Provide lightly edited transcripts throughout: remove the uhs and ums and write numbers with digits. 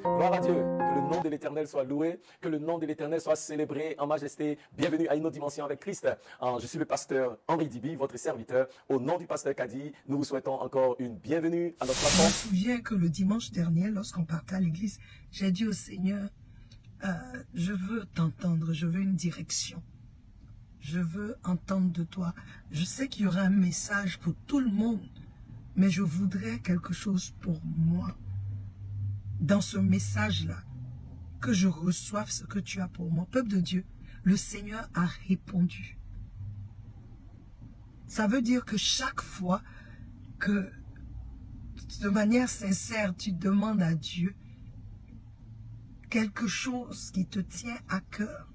Gloire à Dieu, que le nom de l'Éternel soit loué, que le nom de l'Éternel soit célébré en majesté. Bienvenue à une autre dimension avec Christ. Je suis le pasteur Henri Dibi, votre serviteur. Au nom du pasteur Kadi, nous vous souhaitons encore une bienvenue à notre plateforme. Je me souviens que le dimanche dernier, lorsqu'on partait à l'église, j'ai dit au Seigneur, je veux t'entendre, je veux une direction. Je veux entendre de toi. Je sais qu'il y aura un message pour tout le monde, mais je voudrais quelque chose pour moi. Dans ce message-là, que je reçoive ce que tu as pour moi. Peuple de Dieu, le Seigneur a répondu. Ça veut dire que chaque fois que, de manière sincère, tu demandes à Dieu quelque chose qui te tient à cœur,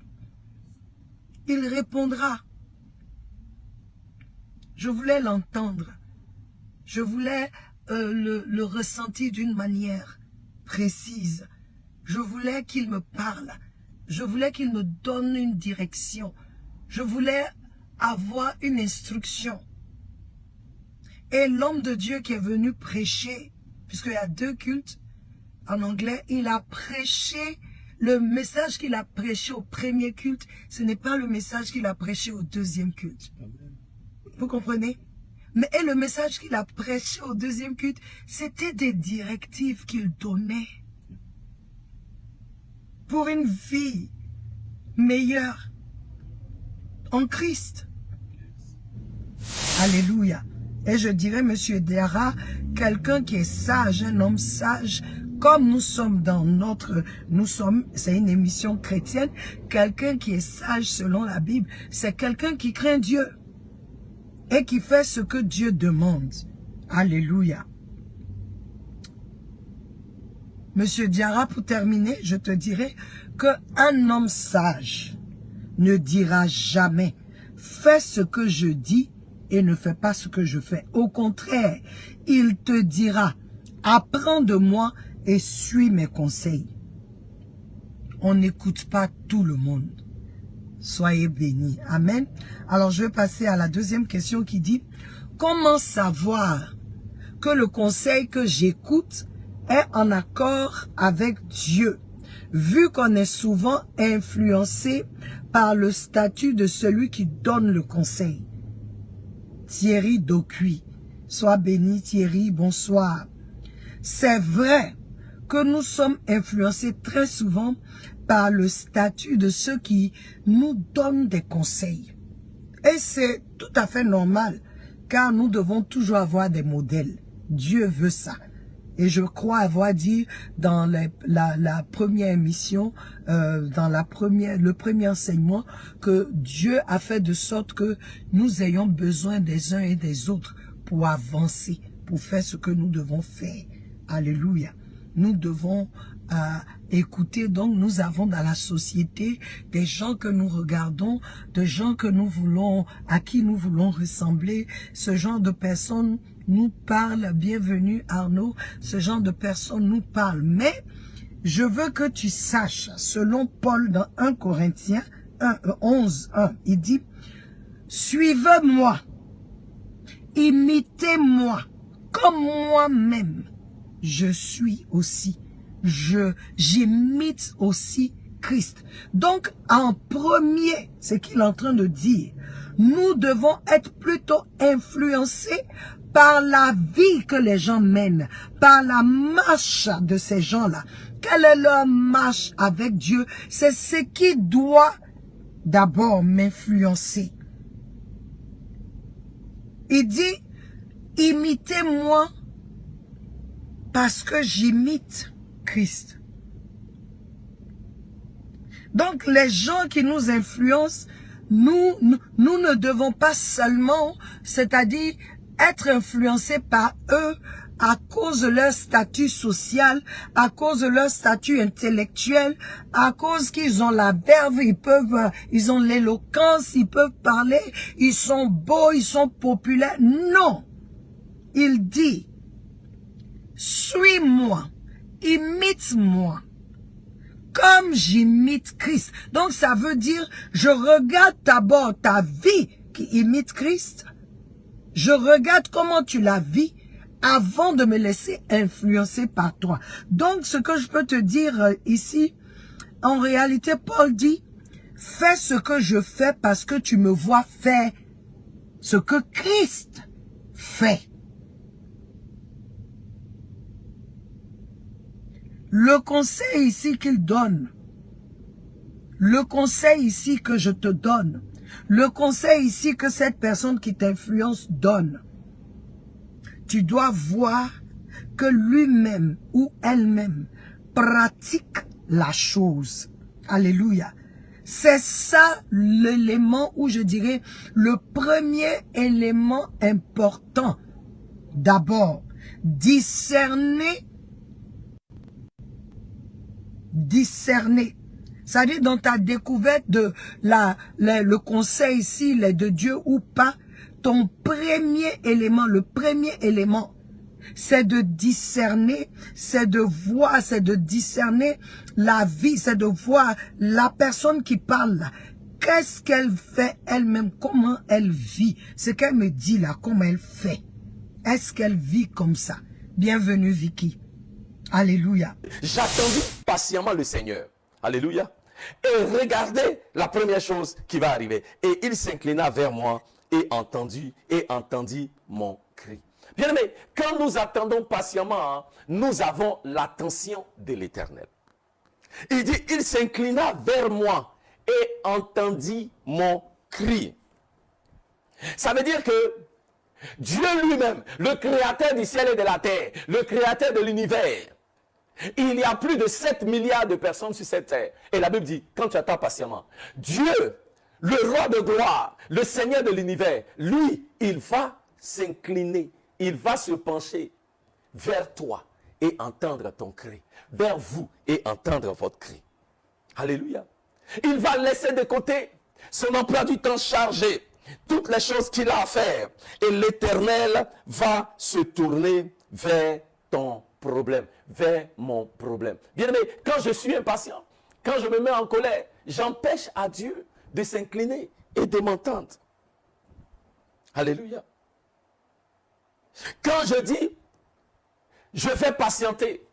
il répondra. Je voulais l'entendre. Je voulais le ressentir d'une manière précise. Je voulais qu'il me parle. Je voulais qu'il me donne une direction. Je voulais avoir une instruction. Et l'homme de Dieu qui est venu prêcher, puisqu'il y a 2 cultes en anglais, il a prêché, le message qu'il a prêché au premier culte, ce n'est pas le message qu'il a prêché au 2e culte. Vous comprenez? Mais le message qu'il a prêché au 2e culte, c'était des directives qu'il donnait pour une vie meilleure en Christ. Alléluia. Et je dirais, Monsieur Diarra, quelqu'un qui est sage, un homme sage, comme nous sommes c'est une émission chrétienne, quelqu'un qui est sage selon la Bible, c'est quelqu'un qui craint Dieu et qui fait ce que Dieu demande. Alléluia. Monsieur Diarra, pour terminer, je te dirai qu'un homme sage ne dira jamais « fais ce que je dis et ne fais pas ce que je fais ». Au contraire, il te dira « apprends de moi et suis mes conseils ». On n'écoute pas tout le monde. Soyez bénis. Amen. Alors, je vais passer à la 2e question qui dit « Comment savoir que le conseil que j'écoute est en accord avec Dieu, vu qu'on est souvent influencé par le statut de celui qui donne le conseil ?» Thierry Docuy. Sois béni Thierry, bonsoir. C'est vrai que nous sommes influencés très souvent par le statut de ceux qui nous donnent des conseils. Et c'est tout à fait normal, car nous devons toujours avoir des modèles. Dieu veut ça. Et je crois avoir dit dans la première émission, le premier enseignement, que Dieu a fait de sorte que nous ayons besoin des uns et des autres pour avancer, pour faire ce que nous devons faire. Alléluia. Nous devons écouter. Donc nous avons dans la société des gens que nous regardons, des gens que nous voulons, à qui nous voulons ressembler. Ce genre de personnes nous parlent. Bienvenue Arnaud. Ce genre de personnes nous parlent. Mais je veux que tu saches, selon Paul dans 1 Corinthiens 11:1, il dit « Suivez-moi, imitez-moi, comme moi-même, je suis aussi. » J'imite aussi Christ. Donc, en premier, c'est qu'il est en train de dire, nous devons être plutôt influencés par la vie que les gens mènent, par la marche de ces gens-là. Quelle est leur marche avec Dieu? C'est ce qui doit d'abord m'influencer. Il dit, imitez-moi parce que j'imite Christ. Donc les gens qui nous influencent, nous ne devons pas seulement, c'est-à-dire être influencés par eux à cause de leur statut social, à cause de leur statut intellectuel, à cause qu'ils ont la verve, ils ont l'éloquence, ils peuvent parler, ils sont beaux, ils sont populaires. Non, il dit, suis-moi. Imite-moi, comme j'imite Christ. Donc ça veut dire, je regarde d'abord ta vie qui imite Christ. Je regarde comment tu la vis. avant de me laisser influencer par toi. Donc, ce que je peux te dire ici, en réalité, Paul dit, fais ce que je fais parce que tu me vois faire ce que Christ fait. Le conseil ici qu'il donne, le conseil ici que je te donne, le conseil ici que cette personne qui t'influence donne, tu dois voir que lui-même ou elle-même pratique la chose. Alléluia. C'est ça l'élément où je dirais le premier élément important. D'abord, discerner. C'est-à-dire dans ta découverte de le conseil ici, de Dieu ou pas, ton premier élément, le premier élément, c'est de discerner, c'est de voir, c'est de discerner la vie, c'est de voir la personne qui parle là. Qu'est-ce qu'elle fait elle-même, comment elle vit, ce qu'elle me dit là, comment elle fait. Est-ce qu'elle vit comme ça? Bienvenue Vicky. Alléluia. J'attendis patiemment le Seigneur. Alléluia. Et regardez la première chose qui va arriver. Et il s'inclina vers moi et entendit mon cri. Bien-aimé, quand nous attendons patiemment, nous avons l'attention de l'Éternel. Il dit, il s'inclina vers moi et entendit mon cri. Ça veut dire que Dieu lui-même, le créateur du ciel et de la terre, le créateur de l'univers, il y a plus de 7 milliards de personnes sur cette terre. Et la Bible dit, quand tu attends patiemment, Dieu, le roi de gloire, le Seigneur de l'univers, lui, il va s'incliner, il va se pencher vers toi et entendre ton cri, vers vous et entendre votre cri. Alléluia. Il va laisser de côté son emploi du temps chargé, toutes les choses qu'il a à faire. Et l'Éternel va se tourner vers ton problème, vers mon problème. Bien-aimé, quand je suis impatient, quand je me mets en colère, j'empêche à Dieu de s'incliner et de m'entendre. Alléluia. Quand je dis, je vais patienter,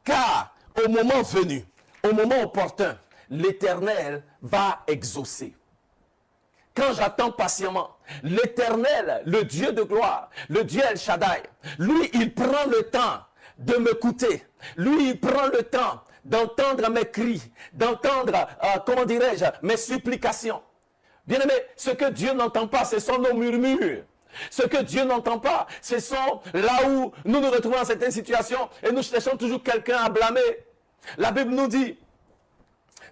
car au moment venu, au moment opportun, l'Éternel va exaucer. Quand j'attends patiemment, l'Éternel, le Dieu de gloire, le Dieu El Shaddai, lui, il prend le temps de m'écouter. Lui, il prend le temps d'entendre mes cris, d'entendre, comment dirais-je, mes supplications. Bien-aimé, ce que Dieu n'entend pas, ce sont nos murmures. Ce que Dieu n'entend pas, ce sont là où nous nous retrouvons dans certaines situations et nous cherchons toujours quelqu'un à blâmer. La Bible nous dit,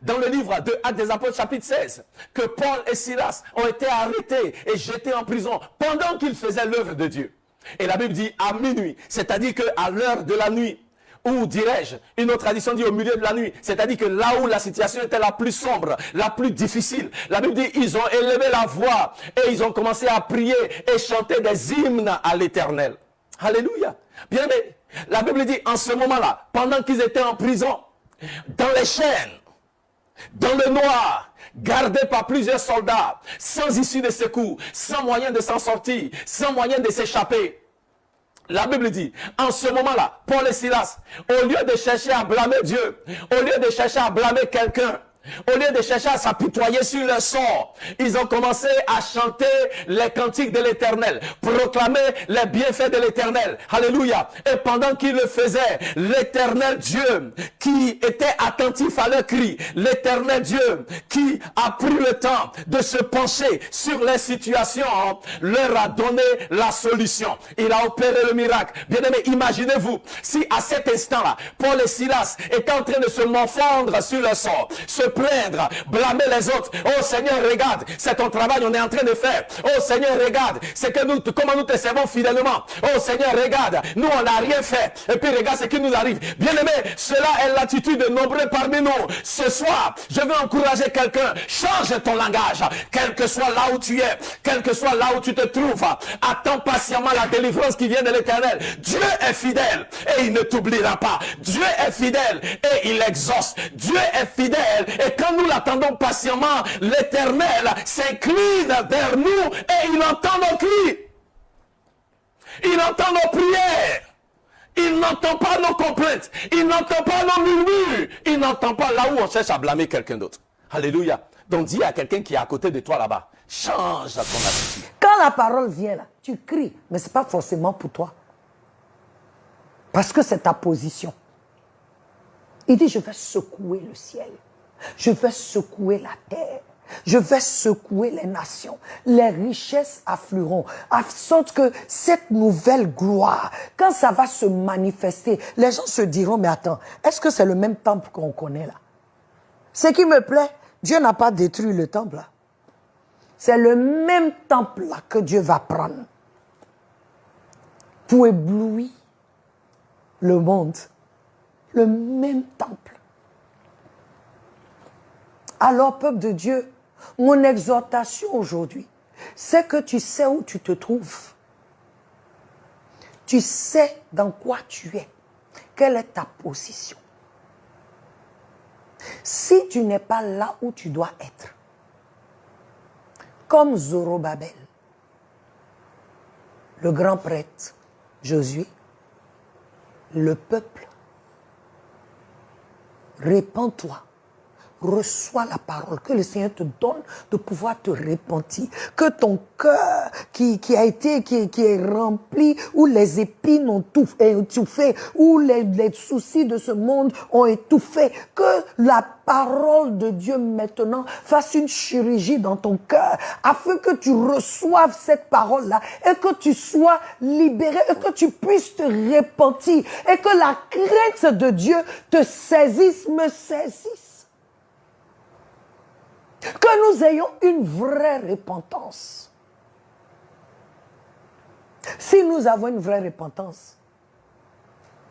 dans le livre de Actes des Apôtres chapitre 16, que Paul et Silas ont été arrêtés et jetés en prison pendant qu'ils faisaient l'œuvre de Dieu. Et la Bible dit à minuit, c'est-à-dire qu'à l'heure de la nuit, ou dirais-je, une autre tradition dit au milieu de la nuit, c'est-à-dire que là où la situation était la plus sombre, la plus difficile, la Bible dit ils ont élevé la voix et ils ont commencé à prier et chanter des hymnes à l'Éternel. Alléluia. Bien aimé, la Bible dit en ce moment-là, pendant qu'ils étaient en prison, dans les chaînes, dans le noir, gardés par plusieurs soldats, sans issue de secours, sans moyen de s'en sortir, sans moyen de s'échapper. La Bible dit, en ce moment-là, Paul et Silas, au lieu de chercher à blâmer Dieu, au lieu de chercher à blâmer quelqu'un, au lieu de chercher à s'apitoyer sur leur sort, ils ont commencé à chanter les cantiques de l'Éternel, proclamer les bienfaits de l'Éternel. Alléluia. Et pendant qu'ils le faisaient, l'Éternel Dieu qui était attentif à leur cri, l'Éternel Dieu qui a pris le temps de se pencher sur les situations, leur a donné la solution. Il a opéré le miracle. Bien-aimés, imaginez-vous si à cet instant-là, Paul et Silas étaient en train de se morfondre sur leur sort, se plaindre, blâmer les autres. Oh Seigneur, regarde, c'est ton travail, on est en train de faire. Oh Seigneur, regarde, c'est que nous, comment nous te servons fidèlement. Oh Seigneur, regarde, nous on n'a rien fait. Et puis regarde ce qui nous arrive. Bien aimé, cela est l'attitude de nombreux parmi nous. Ce soir, je veux encourager quelqu'un. Change ton langage. Quel que soit là où tu es, quel que soit là où tu te trouves, attends patiemment la délivrance qui vient de l'Éternel. Dieu est fidèle et il ne t'oubliera pas. Dieu est fidèle et il exauce. Dieu est fidèle. Et quand nous l'attendons patiemment, l'Éternel s'incline vers nous et il entend nos cris. Il entend nos prières. Il n'entend pas nos complaintes. Il n'entend pas nos murmures. Il n'entend pas là où on cherche à blâmer quelqu'un d'autre. Alléluia. Donc dis à quelqu'un qui est à côté de toi là-bas, change ton attitude. Quand la parole vient là, tu cries, mais ce n'est pas forcément pour toi. Parce que c'est ta position. Il dit, je vais secouer le ciel. Je vais secouer la terre. Je vais secouer les nations. Les richesses afflueront. En sorte que cette nouvelle gloire, quand ça va se manifester, les gens se diront, mais attends, est-ce que c'est le même temple qu'on connaît là? Ce qui me plaît, Dieu n'a pas détruit le temple là. C'est le même temple là que Dieu va prendre pour éblouir le monde. Le même temple. Alors, peuple de Dieu, mon exhortation aujourd'hui, c'est que tu sais où tu te trouves. Tu sais dans quoi tu es. Quelle est ta position. Si tu n'es pas là où tu dois être, comme Zorobabel, le grand prêtre Josué, le peuple, répands-toi. Reçois la parole, que le Seigneur te donne de pouvoir te repentir, que ton cœur qui est rempli, où les épines ont étouffé, où les soucis de ce monde ont étouffé, que la parole de Dieu maintenant fasse une chirurgie dans ton cœur, afin que tu reçoives cette parole-là, et que tu sois libéré, et que tu puisses te repentir, et que la crainte de Dieu te saisisse, me saisisse. Que nous ayons une vraie repentance. Si nous avons une vraie repentance,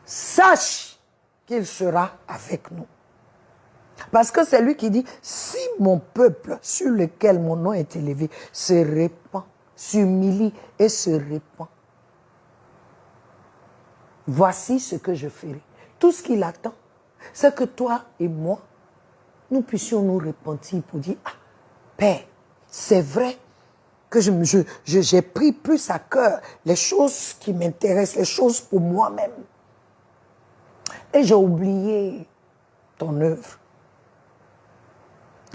sache qu'il sera avec nous. Parce que c'est lui qui dit, si mon peuple sur lequel mon nom est élevé se répand, s'humilie et se répand, voici ce que je ferai. Tout ce qu'il attend, c'est que toi et moi, nous puissions nous repentir pour dire, ah, Père, c'est vrai que j'ai pris plus à cœur les choses qui m'intéressent, les choses pour moi-même. Et j'ai oublié ton œuvre.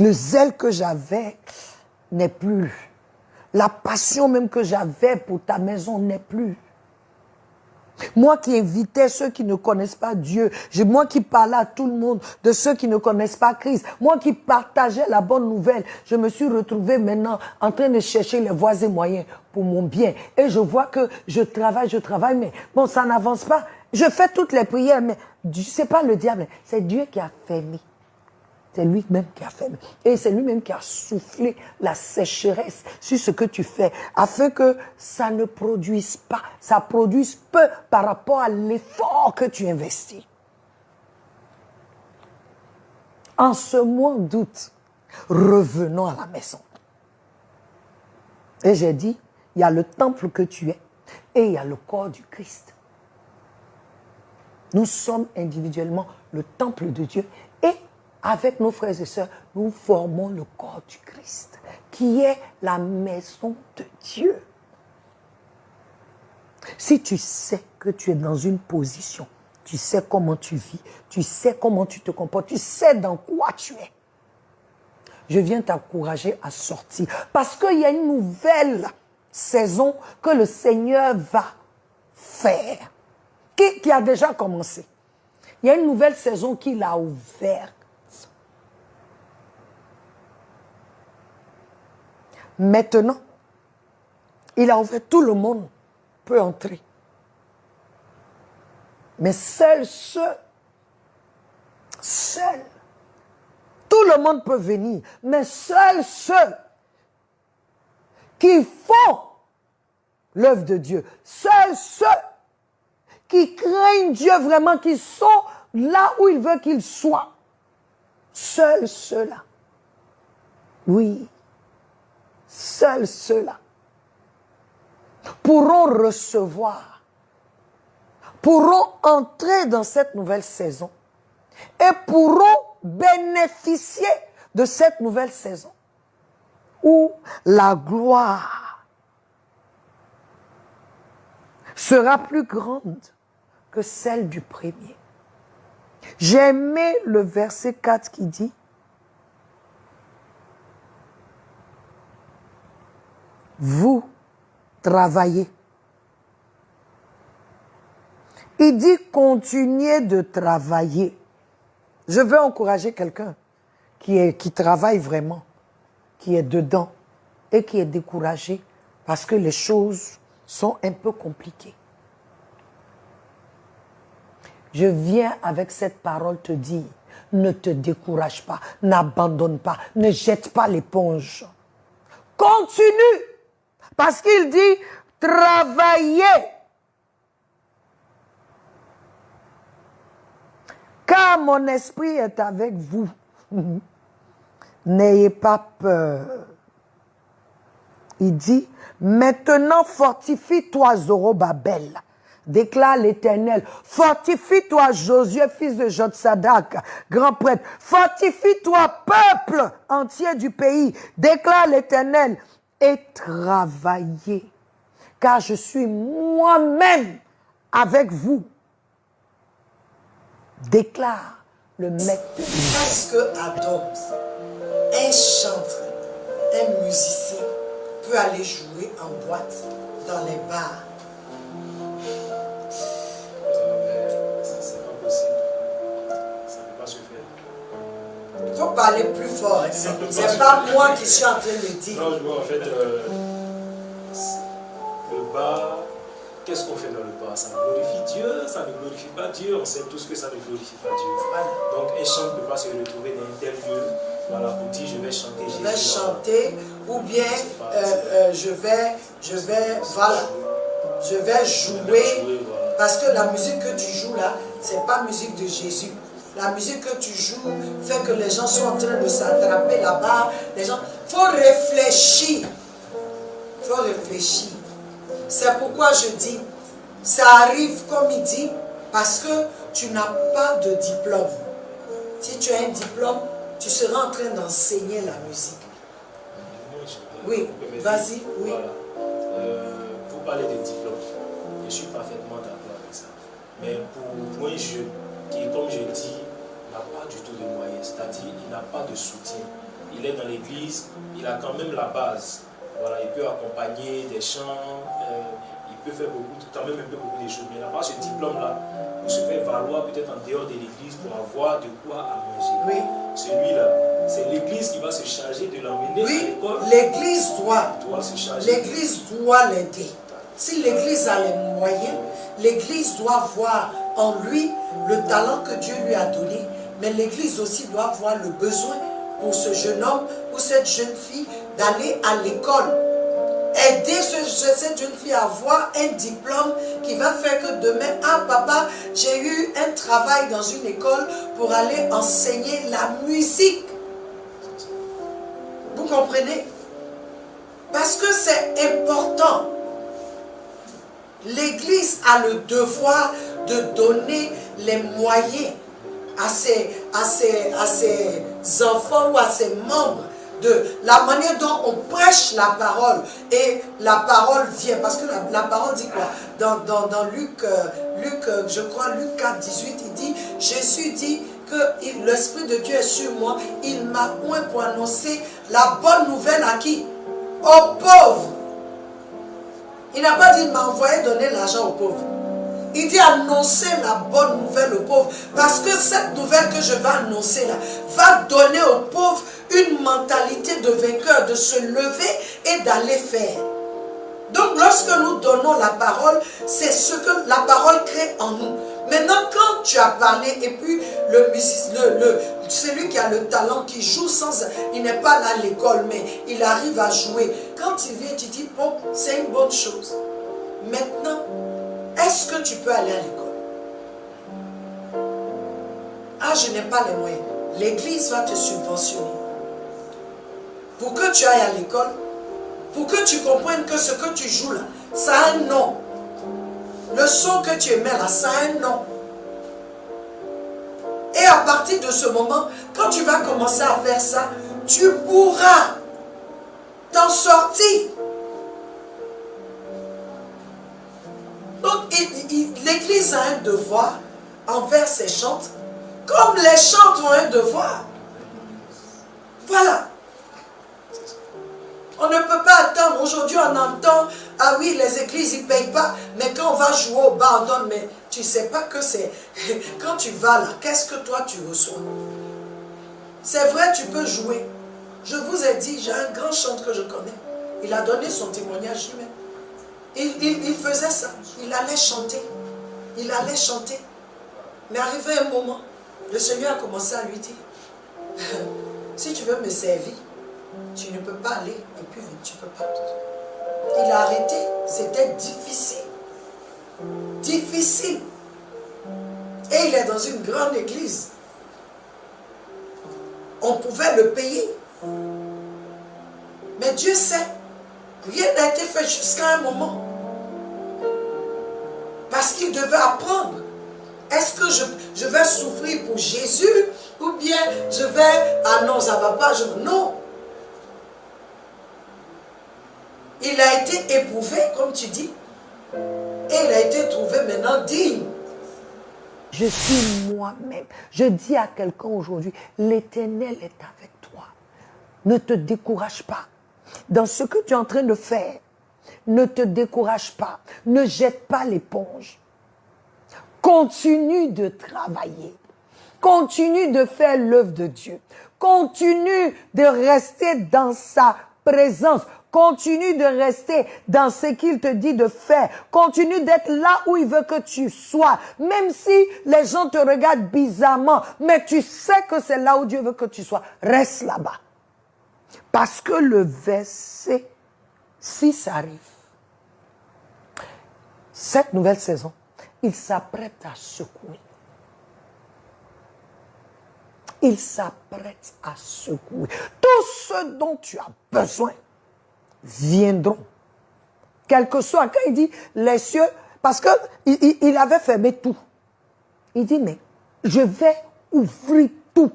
Le zèle que j'avais n'est plus. La passion même que j'avais pour ta maison n'est plus. Moi qui invitais ceux qui ne connaissent pas Dieu, moi qui parlais à tout le monde de ceux qui ne connaissent pas Christ, moi qui partageais la bonne nouvelle, je me suis retrouvé maintenant en train de chercher les voies et moyens pour mon bien. Et je vois que je travaille, mais bon, ça n'avance pas. Je fais toutes les prières, mais c'est pas le diable, c'est Dieu qui a fermé. C'est lui-même qui a fait. Et c'est lui-même qui a soufflé la sécheresse sur ce que tu fais, afin que ça ne produise pas, ça produise peu par rapport à l'effort que tu investis. En ce mois d'août, revenons à la maison. Et j'ai dit, il y a le temple que tu es et il y a le corps du Christ. Nous sommes individuellement le temple de Dieu et avec nos frères et sœurs, nous formons le corps du Christ, qui est la maison de Dieu. Si tu sais que tu es dans une position, tu sais comment tu vis, tu sais comment tu te comportes, tu sais dans quoi tu es, je viens t'encourager à sortir. Parce qu'il y a une nouvelle saison que le Seigneur va faire, qui a déjà commencé. Il y a une nouvelle saison qu'il a ouverte. Maintenant, il a ouvert, tout le monde peut entrer. Mais seuls ceux, tout le monde peut venir, mais seuls ceux qui font l'œuvre de Dieu, seuls ceux qui craignent Dieu vraiment, qui sont là où il veut qu'ils soient, seuls ceux-là, oui, seuls ceux-là pourront recevoir, pourront entrer dans cette nouvelle saison et pourront bénéficier de cette nouvelle saison où la gloire sera plus grande que celle du premier. J'ai aimé le verset 4 qui dit, vous travaillez. Il dit continuez de travailler. Je veux encourager quelqu'un qui travaille vraiment, qui est dedans et qui est découragé parce que les choses sont un peu compliquées. Je viens avec cette parole te dire, ne te décourage pas, n'abandonne pas, ne jette pas l'éponge. Continue, parce qu'il dit, travaillez. Car mon esprit est avec vous. N'ayez pas peur. Il dit, maintenant fortifie-toi, Zorobabel. Déclare l'Éternel. Fortifie-toi, Josué, fils de Jotsadak, grand prêtre. Fortifie-toi, peuple entier du pays. Déclare l'Éternel. Et travaillez. Car je suis moi-même avec vous. Déclare le maître. Parce que Adam, un chanteur, un musicien, peut aller jouer en boîte, dans les bars. C'est pas possible. Ça ne peut pas se faire. Il faut parler plus fort. C'est pas moi qui suis en train de dire. Non, je vois en fait, le bar, qu'est-ce qu'on fait dans le bar? Ça glorifie Dieu, ça ne glorifie pas Dieu. On sait tous que ça ne glorifie pas Dieu. Voilà. Donc un chant ne peut pas se retrouver dans un tel lieu. Voilà, pour dire je vais chanter Jésus. Je vais chanter ou bien je vais jouer. Parce que la musique que tu joues là, c'est pas musique de Jésus. La musique que tu joues fait que les gens sont en train de s'attraper là-bas. Les gens, faut réfléchir. Faut réfléchir. C'est pourquoi je dis, ça arrive comme il dit, parce que tu n'as pas de diplôme. Si tu as un diplôme, tu seras en train d'enseigner la musique. Oui, vas-y, oui. Voilà. Pour parler de diplôme, je suis parfaitement d'accord avec ça. Mais pour un jeune qui, comme je dis, n'a pas du tout de moyens, c'est-à-dire il n'a pas de soutien. Il est dans l'église, il a quand même la base. Voilà, il peut accompagner des chants, il peut faire quand même beaucoup de choses. Mais il n'a pas ce diplôme-là pour se faire valoir peut-être en dehors de l'église pour avoir de quoi à manger. Oui. Celui-là, c'est l'église qui va se charger de l'emmener à l'école. L'église doit se charger. L'église doit l'aider. Si l'église a les moyens, l'église doit voir en lui le talent que Dieu lui a donné, mais l'église aussi doit voir le besoin pour ce jeune homme ou cette jeune fille d'aller à l'école. Aider cette jeune fille à avoir un diplôme qui va faire que demain, ah papa, j'ai eu un travail dans une école pour aller enseigner la musique. Vous comprenez? Parce que c'est important. L'Église a le devoir de donner les moyens à ses enfants ou à ses membres de la manière dont on prêche la parole et la parole vient. Parce que la parole dit quoi? Dans Luc, je crois, Luc 4, 18, il dit, Jésus dit que l'Esprit de Dieu est sur moi. Il m'a oint pour annoncer la bonne nouvelle à qui? Aux pauvres. Il n'a pas dit il m'a envoyé donner l'argent aux pauvres. Il dit annoncer la bonne nouvelle aux pauvres. Parce que cette nouvelle que je vais annoncer là, va donner aux pauvres une mentalité de vainqueur, de se lever et d'aller faire. Donc lorsque nous donnons la parole, c'est ce que la parole crée en nous. Maintenant quand tu as parlé et puis celui qui a le talent, qui joue sans... Il n'est pas là à l'école, mais il arrive à jouer. Quand il vient, tu dis, bon, c'est une bonne chose. Maintenant, est-ce que tu peux aller à l'école? Ah, je n'ai pas les moyens. L'église va te subventionner. Pour que tu ailles à l'école, pour que tu comprennes que ce que tu joues là, ça a un nom. Le son que tu émets là, ça a un nom. Et à partir de ce moment, quand tu vas commencer à faire ça, tu pourras t'en sortir. Donc, l'Église l'Église a un devoir envers ses chantres, comme les chantres ont un devoir. Voilà. On ne peut pas attendre. Aujourd'hui, on entend, ah oui, les églises, ils ne payent pas, mais quand on va jouer au bar, on donne, mais tu ne sais pas que c'est... Quand tu vas là, qu'est-ce que toi tu reçois? C'est vrai, tu peux jouer. Je vous ai dit, j'ai un grand chanteur que je connais. Il a donné son témoignage lui-même. Il faisait ça. Il allait chanter. Il allait chanter. Mais arrivé un moment, le Seigneur a commencé à lui dire, si tu veux me servir, tu ne peux pas aller, et puis tu ne peux pas. Il a arrêté, c'était difficile. Difficile. Et il est dans une grande église. On pouvait le payer. Mais Dieu sait, rien n'a été fait jusqu'à un moment. Parce qu'il devait apprendre. Est-ce que je vais souffrir pour Jésus, ou bien je vais, ah non, ça ne va pas, non. Il a été éprouvé, comme tu dis, et il a été trouvé maintenant digne. Je suis moi-même. Je dis à quelqu'un aujourd'hui, l'Éternel est avec toi. Ne te décourage pas. Dans ce que tu es en train de faire, ne te décourage pas. Ne jette pas l'éponge. Continue de travailler. Continue de faire l'œuvre de Dieu. Continue de rester dans sa présence. Continue de rester dans ce qu'il te dit de faire. Continue d'être là où il veut que tu sois. Même si les gens te regardent bizarrement, mais tu sais que c'est là où Dieu veut que tu sois. Reste là-bas. Parce que le verset 6 arrive. Cette nouvelle saison, il s'apprête à secouer. Il s'apprête à secouer. Tout ce dont tu as besoin viendront. Quel que soit, quand il dit les cieux, parce qu'il avait fermé tout. Il dit, mais je vais ouvrir tout.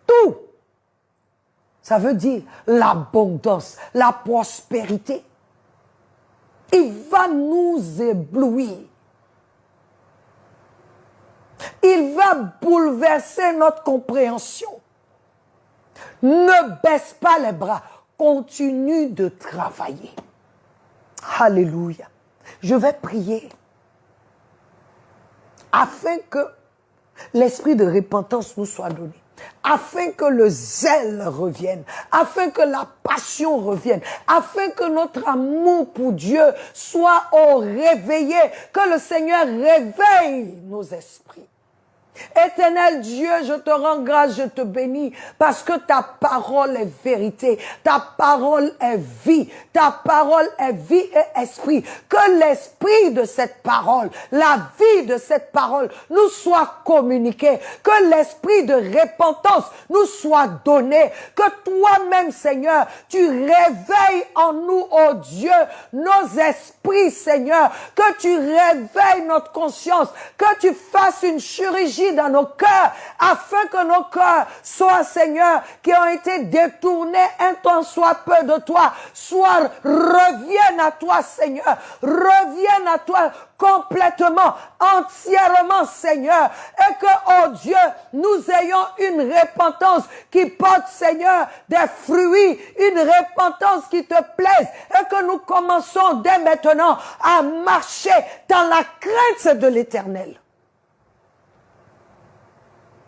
Tout. Ça veut dire l'abondance, la prospérité. Il va nous éblouir. Il va bouleverser notre compréhension. Ne baisse pas les bras. Continue de travailler. Alléluia. Je vais prier afin que l'esprit de repentance nous soit donné. Afin que le zèle revienne, afin que la passion revienne, afin que notre amour pour Dieu soit réveillé, que le Seigneur réveille nos esprits. Éternel Dieu, je te rends grâce, je te bénis, parce que ta parole est vérité, ta parole est vie, ta parole est vie et esprit. Que l'esprit de cette parole, la vie de cette parole nous soit communiquée, que l'esprit de repentance nous soit donné, que toi-même, Seigneur, tu réveilles en nous, oh Dieu, nos esprits, Seigneur, que tu réveilles notre conscience, que tu fasses une chirurgie dans nos cœurs, afin que nos cœurs soient, Seigneur, qui ont été détournés un temps soit peu de toi, reviennent à toi, Seigneur, reviennent à toi complètement, entièrement, Seigneur, et que, oh Dieu, nous ayons une repentance qui porte, Seigneur, des fruits, une repentance qui te plaise, et que nous commençons dès maintenant à marcher dans la crainte de l'Éternel.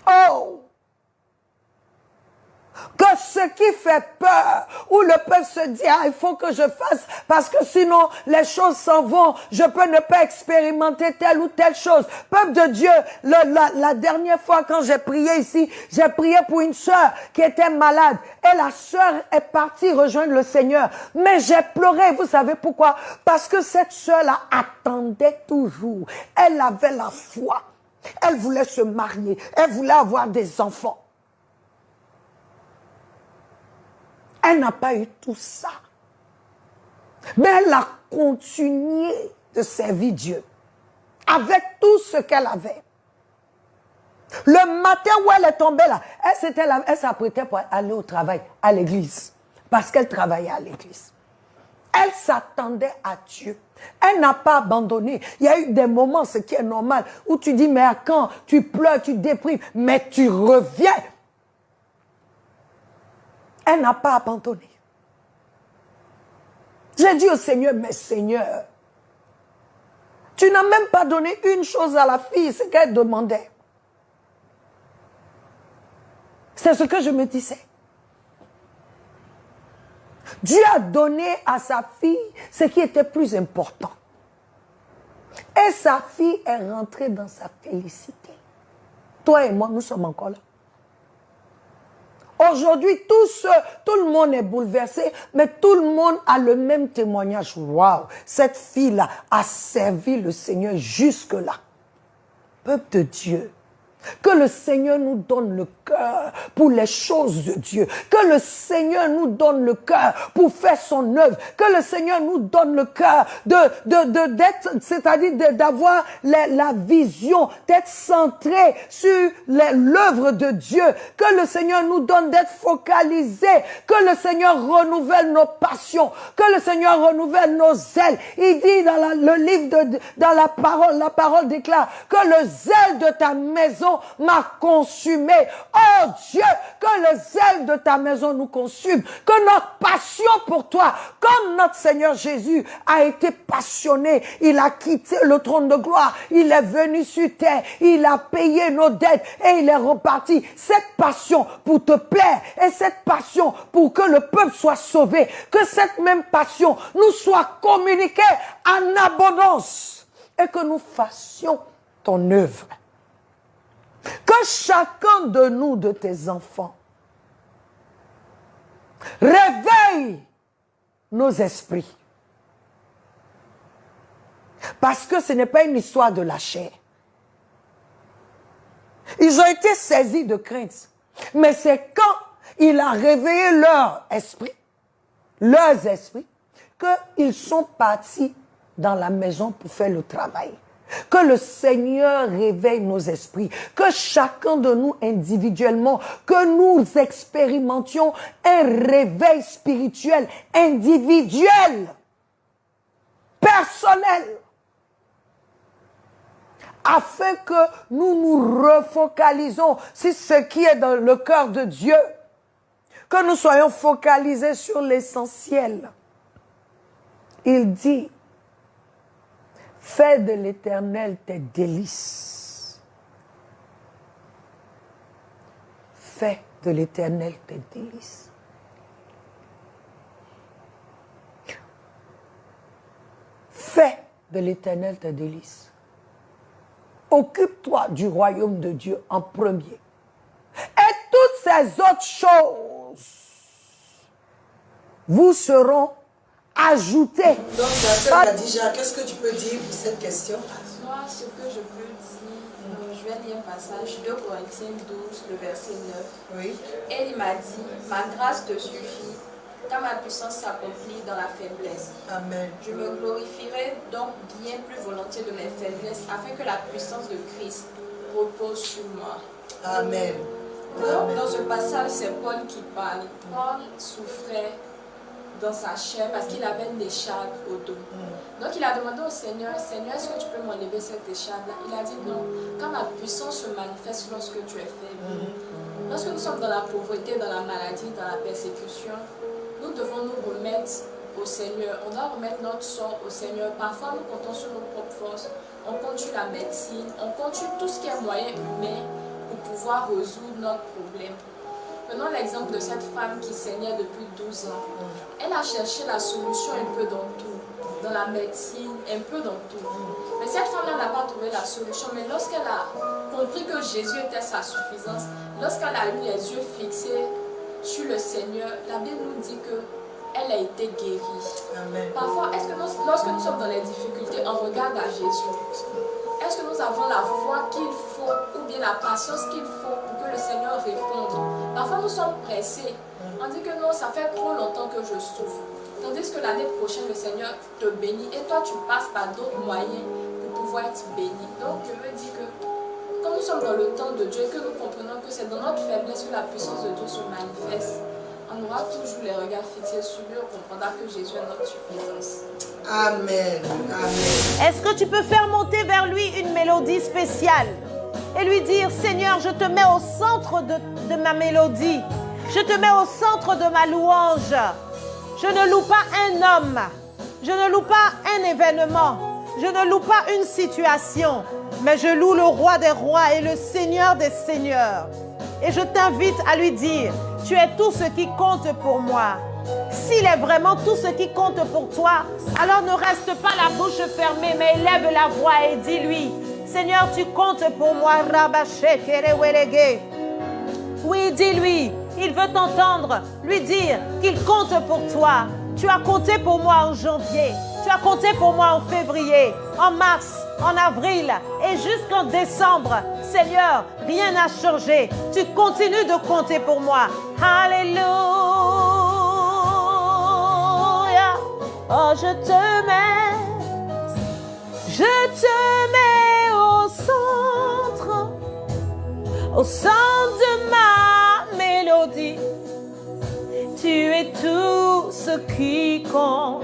Oh! Que ce qui fait peur, où le peuple se dit, ah, il faut que je fasse, parce que sinon les choses s'en vont, je peux ne pas expérimenter telle ou telle chose. Peuple de Dieu, la dernière fois quand j'ai prié ici, j'ai prié pour une sœur qui était malade, et la sœur est partie rejoindre le Seigneur. Mais j'ai pleuré, vous savez pourquoi? Parce que cette sœur-là attendait toujours. Elle avait la foi. Elle voulait se marier. Elle voulait avoir des enfants. Elle n'a pas eu tout ça. Mais elle a continué de servir Dieu. Avec tout ce qu'elle avait. Le matin où elle est tombée là, elle s'apprêtait pour aller au travail, à l'église. Parce qu'elle travaillait à l'église. Elle s'attendait à Dieu. Elle n'a pas abandonné. Il y a eu des moments, ce qui est normal, où tu dis, mais à quand? Tu pleures, tu déprimes, mais tu reviens. Elle n'a pas abandonné. J'ai dit au Seigneur, mais Seigneur, tu n'as même pas donné une chose à la fille, ce qu'elle demandait. C'est ce que je me disais. Dieu a donné à sa fille ce qui était plus important. Et sa fille est rentrée dans sa félicité. Toi et moi, nous sommes encore là. Aujourd'hui, tout le monde est bouleversé, mais tout le monde a le même témoignage. Waouh, cette fille-là a servi le Seigneur jusque-là. Peuple de Dieu, que le Seigneur nous donne le cœur pour les choses de Dieu. Que le Seigneur nous donne le cœur pour faire son œuvre. Que le Seigneur nous donne le cœur d'être, c'est-à-dire d'avoir la vision, d'être centré sur l'œuvre de Dieu. Que le Seigneur nous donne d'être focalisé. Que le Seigneur renouvelle nos passions. Que le Seigneur renouvelle nos ailes. Il dit dans le livre, dans la parole déclare que le zèle de ta maison m'a consumé. Oh Dieu, que le zèle de ta maison nous consume, que notre passion pour toi, comme notre Seigneur Jésus a été passionné, il a quitté le trône de gloire, il est venu sur terre, il a payé nos dettes et il est reparti. Cette passion pour te plaire et cette passion pour que le peuple soit sauvé, que cette même passion nous soit communiquée en abondance et que nous fassions ton œuvre. Que chacun de nous, de tes enfants, réveille nos esprits. Parce que ce n'est pas une histoire de la chair. Ils ont été saisis de crainte. Mais c'est quand il a réveillé leurs esprits, qu'ils sont partis dans la maison pour faire le travail. Que le Seigneur réveille nos esprits, que chacun de nous individuellement, que nous expérimentions un réveil spirituel, individuel, personnel, afin que nous nous refocalisons sur ce qui est dans le cœur de Dieu, que nous soyons focalisés sur l'essentiel. Il dit, fais de l'Éternel tes délices. Fais de l'Éternel tes délices. Fais de l'Éternel tes délices. Occupe-toi du royaume de Dieu en premier. Et toutes ces autres choses vous seront ajoutées. Donc, la sœur Khadija, qu'est-ce que tu peux dire pour cette question? Moi, ce que je peux dire, je vais lire un passage, 2 Corinthiens 12, le verset 9. Oui. Et il m'a dit, ma grâce te suffit, car ma puissance s'accomplit dans la faiblesse. Amen. Je me glorifierai donc bien plus volontiers de mes faiblesses, afin que la puissance de Christ repose sur moi. Amen. Donc, dans ce passage, c'est Paul qui parle. Paul souffrait dans sa chair parce qu'il avait une écharpe au dos. Donc il a demandé au Seigneur, Seigneur, est-ce que tu peux m'enlever cette écharpe-là? Il a dit non, quand ma puissance se manifeste lorsque tu es faible. Lorsque nous sommes dans la pauvreté, dans la maladie, dans la persécution, nous devons nous remettre au Seigneur. On doit remettre notre sort au Seigneur. Parfois nous comptons sur nos propres forces, on compte sur la médecine, on compte sur tout ce qui est moyen humain pour pouvoir résoudre notre problème. Prenons l'exemple de cette femme qui saignait depuis 12 ans. Elle a cherché la solution un peu dans tout, dans la médecine, un peu dans tout. Mais cette femme-là n'a pas trouvé la solution. Mais lorsqu'elle a compris que Jésus était sa suffisance, lorsqu'elle a eu les yeux fixés sur le Seigneur, la Bible nous dit qu'elle a été guérie. Amen. Parfois, est-ce que lorsque nous sommes dans les difficultés, on regarde à Jésus? Est-ce que nous avons la foi qu'il faut ou bien la patience qu'il faut pour que le Seigneur réponde? Parfois nous sommes pressés. On dit que non, ça fait trop longtemps que je souffre. Tandis que l'année prochaine, le Seigneur te bénit et toi tu passes par d'autres moyens pour pouvoir être béni. Donc je veux dire que quand nous sommes dans le temps de Dieu et que nous comprenons que c'est dans notre faiblesse que la puissance de Dieu se manifeste, on aura toujours les regards fixés sur lui, on comprendra que Jésus est notre suffisance. Amen. Amen. Est-ce que tu peux faire monter vers lui une mélodie spéciale et lui dire, Seigneur, je te mets au centre de ma mélodie. Je te mets au centre de ma louange. Je ne loue pas un homme. Je ne loue pas un événement. Je ne loue pas une situation. Mais je loue le roi des rois et le Seigneur des seigneurs. Et je t'invite à lui dire, tu es tout ce qui compte pour moi. S'il est vraiment tout ce qui compte pour toi, alors ne reste pas la bouche fermée, mais élève la voix et dis-lui, Seigneur, tu comptes pour moi. Oui, dis-lui, il veut t'entendre, lui dire qu'il compte pour toi. Tu as compté pour moi en janvier, tu as compté pour moi en février, en mars, en avril et jusqu'en décembre. Seigneur, rien n'a changé. Tu continues de compter pour moi. Alléluia. Oh, je te mets au centre de ma mélodie. Tu es tout ce qui compte.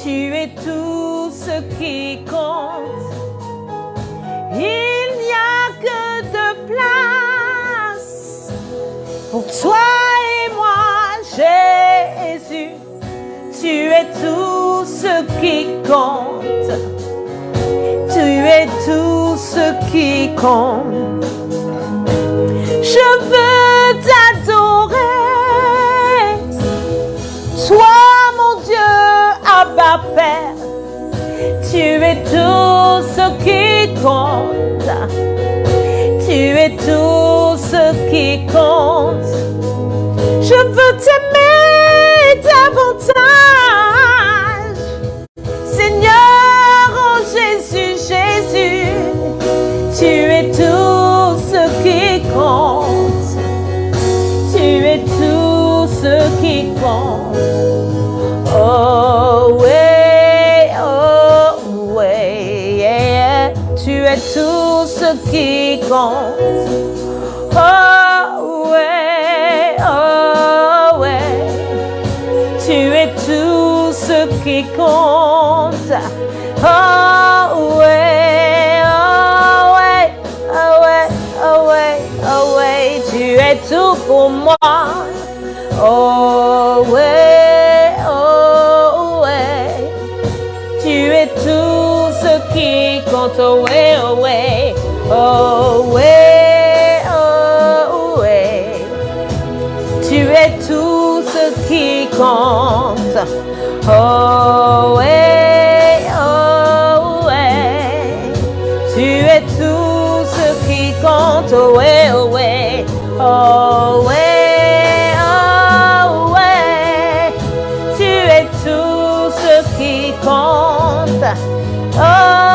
Tu es tout ce qui compte. Il n'y a que de place pour toi et moi, Jésus. Tu es tout ce qui compte. Tu es tout ce qui compte. Je veux t'adorer. Toi, mon Dieu, Abba Père, tu es tout ce qui compte. Tu es tout ce qui compte. Je veux t'aimer davantage. Seigneur, oh Jésus, Jésus, tu es tout ce qui compte. Tu es tout ce qui compte. Oh ouais, yeah. Tu es tout ce qui compte. Oh ouais, tu es tout ce qui compte. Oh ouais, tu es tout pour moi. Oh ouais, tu es tout ce qui compte. Oh ouais, tu es tout ce qui compte. Oh ouais, tu es tout ce qui compte. Oh ouais, tu es tout ce qui compte. Oh